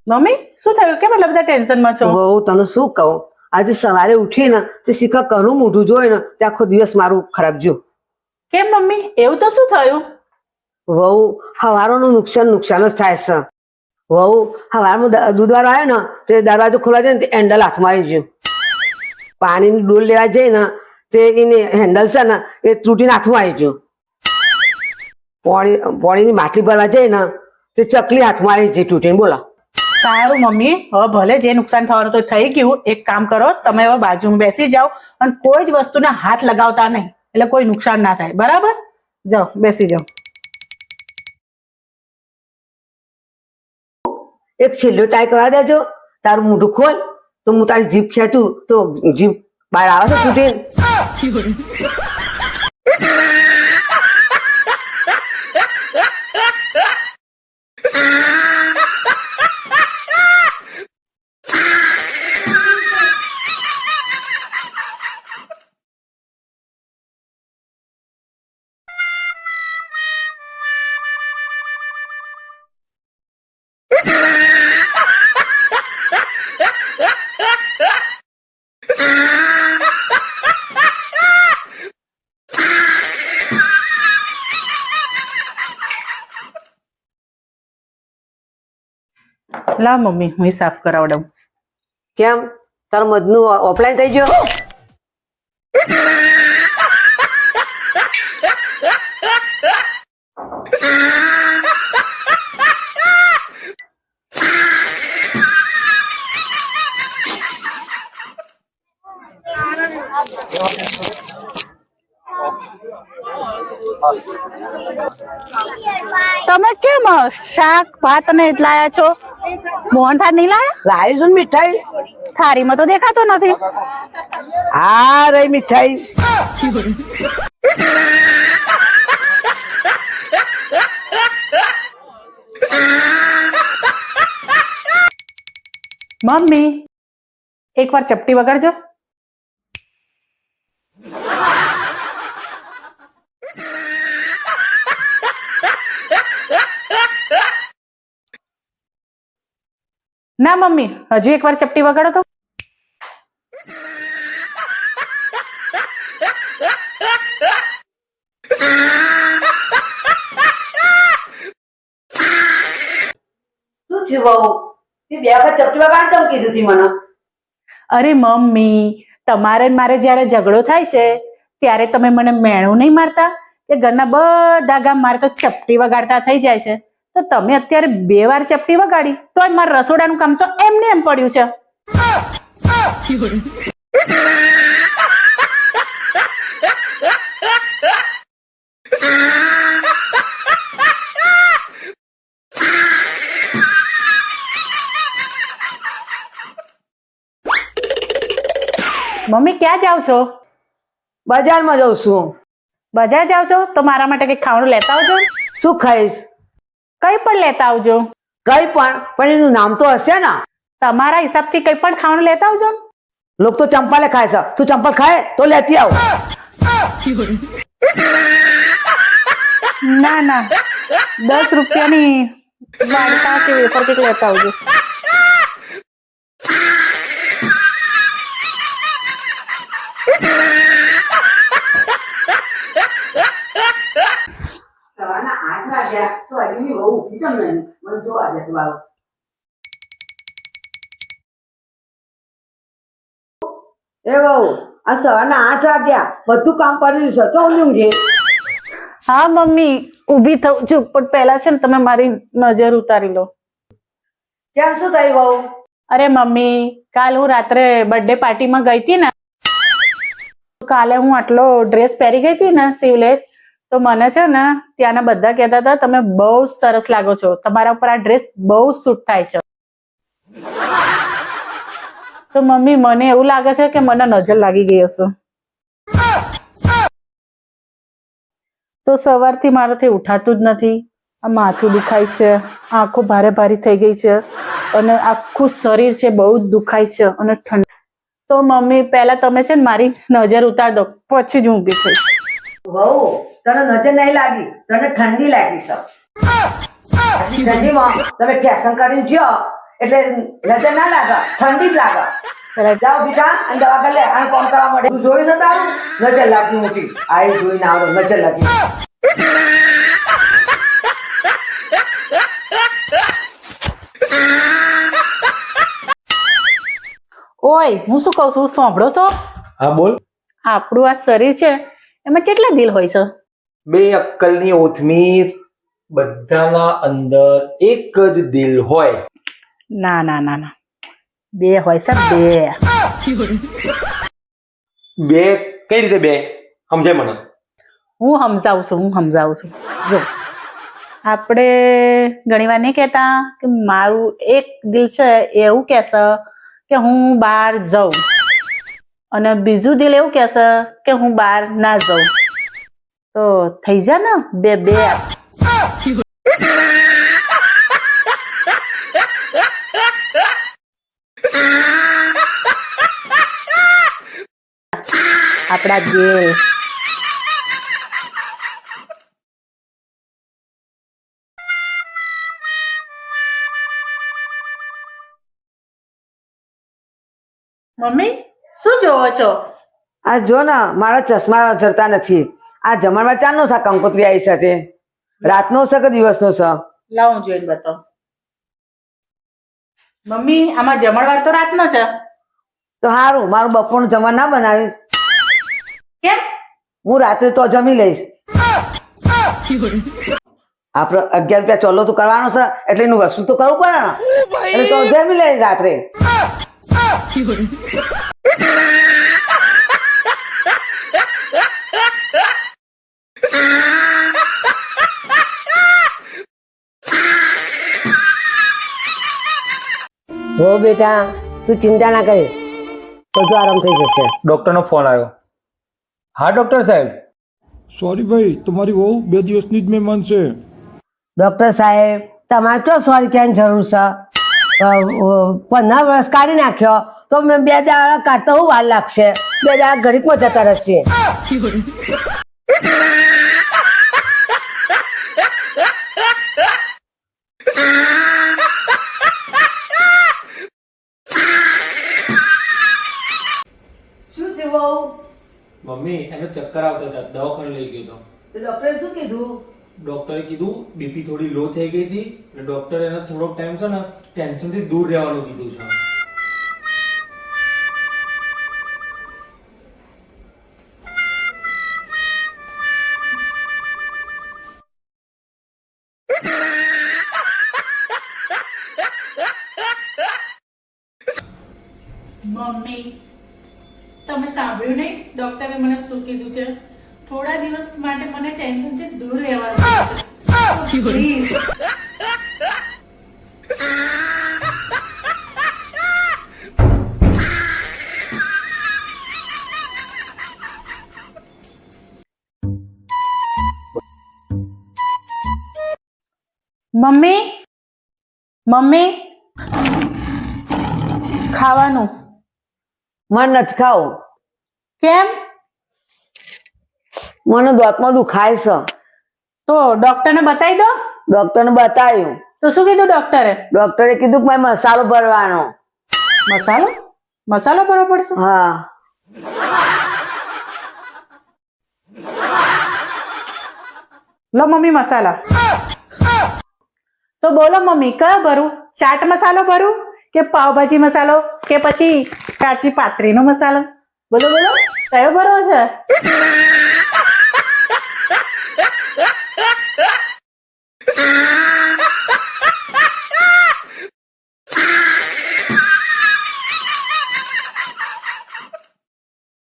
Mummy શું થયું? કેમ એટલા બધા ટેન્શનમાં છો? બહુ તને શું કહું, આજે સવારે ઉઠીને તે શીખા કરું મોઢું જોઈ ને તે આખો દિવસ મારું ખરાબ ગયો. કેમ મમ્મી, એવું તો શું થયું? વહુ હવારોનું નુકસાન જ થાય છે. વહુ હવારમાં દૂધવાળો આવ્યો ને તે દરવાજો ખોલવા જાય ને તે હેન્ડલ હાથમાં આવી ગયું. પાણીની ડોલ લેવા જઈ ને તે એને હેન્ડલ છે ને એ તૂટીને હાથમાં આવી ગયું. પોણીની માટલી ભરવા જઈ ને તે ચકલી હાથમાં આવી જઈ તૂટીને. બોલો. સારું મમ્મી, હવે ભલે જે નુકસાન થવાનું તો થઈ ગયું. એક કામ કરો, તમે હવે બાજુમાં બેસી જાઓ અને કોઈ જ વસ્તુને હાથ લગાવતા નહીં, એટલે કોઈ નુકસાન ના થાય. બરાબર? જાઓ, બેસી જાઓ. એક છેલ્લો ટ્રાય કરવા દેજો. તારું મોઢું ખોલ તો હું તારી જીભ ખેંચું તો જીભ બહાર આવે છે તૂટીને. લા મમ્મી, હું સાફ કરાવડાવું. કેમ તારું મધનું ઓફલાઈન થઈ ગયો? તમે કેમ શાક ભાત ને એટલા આયા છો? મોહનથાળ નહીં લાયા? લાવી છું ને મીઠાઈ. થાળીમાં તો દેખાતો નથી. હા રહી મીઠાઈ. મમ્મી, એકવાર ચપટી વગાડજો. ના મમ્મી, હજુ એકવાર ચપટી વગાડો તો. શું થયું બહુ? તે બે વખત ચપટી વગાડ કેમ કીધું હતી મને? અરે મમ્મી, તમારે ને મારે જયારે ઝઘડો થાય છે ત્યારે તમે મને મેણું નહીં મારતા કે ઘરના બધા ગામ મારે તો ચપટી વગાડતા થઈ જાય છે, તો તમે અત્યારે 2 વાર ચપટી વગાડી તો મારા રસોડાનું કામ તો એમને એમ પડ્યું છે. મમ્મી, ક્યાં જાવ છો? બજારમાં જઉં છું. બજાર જાવ છો તો મારા માટે કઈ ખાવાનું લેતા આવજો. શું ખાઈશ? કઈ પણ લેતા આવજો. કઈ પણ એનું નામ તો હશે ને. તમારા હિસાબથી કઈ પણ ખાવાનું લેતા આવજો. લોકો તો ચંપલે ખાય છે, તું ચંપલ ખાય તો લેતી આવ. ના ના, 10 રૂપિયાની વાડકા કે વેફર કેક લેતા આવજો. સવારના 8 વાગ્યા તો હજી બહુ ઉઠી કેમ નહીં? મને જો આજે તું આવ. એ બહુ, આ સવારના 8 વાગ્યા બધું કામ કરી છે તો ઊંઘે. હા મમ્મી, ઊભી થઉં છું, પણ પહેલા છે ને તમે મારી નજર ઉતારી લો. કેમ શું થયું બહુ? અરે મમ્મી, કાલ હું રાત્રે બર્થડે પાર્ટીમાં ગઈ હતી ને, કાલે હું આટલો ડ્રેસ પહેરી ગઈ હતી ને સ્લીવલેસ, તો મને છે ને ત્યાંના બધા કહેતા હતા તમે બહુ સરસ લાગો છો, તમારા ઉપર આ ડ્રેસ બહુ સૂટ થાય છે. તો મમ્મી, મને એવું લાગે છે કે મને નજર લાગી ગઈ હશે. તો સવારથી મારાથી ઉઠાતું જ નથી. આ માથું દુખાય છે, આંખો ભારે ભારી થઈ ગઈ છે અને આખું શરીર છે બહુ જ દુખાય છે અને ઠંડ. તો મમ્મી, પહેલા તમે છે ને મારી નજર ઉતાર દો, પછી જ ઊંઘી થઈશ. વહુ, તને નજર નહીં લાગી, તને ઠંડી લાગી છે. ઠંડીમાં તમે ફેશન કરીને જ્યો એટલે નજર ના લાગે, ઠંડી જ લાગે. પેલા જાઓ બીજા અને દવા કરી લે અને કોમ કરવા માટે તું જોઈ છે તારું નજર લાગી મોટી આઈ જોઈને આવડો નજર લાગી. ઓય હું શું કહું છું સાંભળો છો? હા બોલ. આપણું આ શરીર છે એમાં કેટલા દિલ હોય છે? બે અક્કલની ઓથમી બધાના અંદર એક જ દિલ હોય. ના ના ના ના, બે હોય છે બે. બે કઈ રીતે બે? સમજાય મને. હું સમજાવું છું. જો આપણે ઘણીવાર નહીં કહેતા કે મારું એક દિલ છે એવું કહેશે કે હું બહાર જાઉં, અને બીજું દિલ એવું કહેશે કે હું બહાર ના જાઉં. તો થઈ જા ને બે બે. આપણા દિલ. મમ્મી શું જોવો છો? આ જો ને મારા ચશ્મા જરતા નથી. આ જમણવાર ચારનો છે કંકોત્રી આવી સાથે રાતનો છે કે દિવસનો છે? લાવ હું જોઈને બતાવું. મમ્મી આમાં જમણવાર તો રાતનો છે. તો સારું, મારું બપોરનું જમણ ના બનાવીશ? કેમ? હું રાત્રે તો જમી લઈશ. આપડે 11 રૂપિયા ચોલ્લો તો કરવાનો છે એટલે એનું વસ્તુ તો કરવું પડે ને, એટલે તો જમી લઈશ રાત્રે. હો બેટા, તું ચિંતા ના કરે, બધું આરામ થઈ જશે. ડોક્ટરનો ફોન આવ્યો. હા ડોક્ટર સાહેબ. સોરી ભાઈ, તમારી વહુ 2 દિવસની જ મહેમાન છે. ડોક્ટર સાહેબ, તમારે તો સોરી ક્યાંની જરૂર છે? 15 વર્ષ કાઢી નાખ્યો તો મેં 2 દાડા કાઢતા હું વાર લાગશે? 2 દાડા ઘડીકમાં જતા રહેશે. શું છે વહુ? મમ્મી એને ચક્કર આવતા હતા, દવાખાને લઈ ગયો હતો. ડોક્ટરે શું કીધું? ડોક્ટરે કીધું બીપી થોડી લો થઈ ગઈ હતી એટલે ડોક્ટરે એને થોડોક ટાઈમ છે ને ટેન્શનથી દૂર રહેવાનું કીધું છે. મમ્મી તમે સાંભળ્યું નહીં ડોક્ટરે મને શું કીધું છે? થોડા દિવસ માટે મને ટેન્શનથી દૂર રહેવાનું છે. પ્લીઝ. મમ્મી મમ્મી ખાવાનું. મને નથી ખાવું. કેમ? મને દાંતમાં દુખાય છે. તો ડોક્ટરને બતાવી દો. ડોક્ટરને બતાવ્યું. તો શું કીધું ડોક્ટરે? ડોક્ટરે કીધું કે મારે મસાલો ભરવાનો. મસાલો ભરવો પડશે? હા. લો મમ્મી મસાલા. તો બોલો મમ્મી કયો ભરું? ચાટ મસાલો ભરું કે પાવભાજી મસાલો કે પછી કાચી પાતરીનો મસાલો? બોલો બોલો કયો ભરવો છે?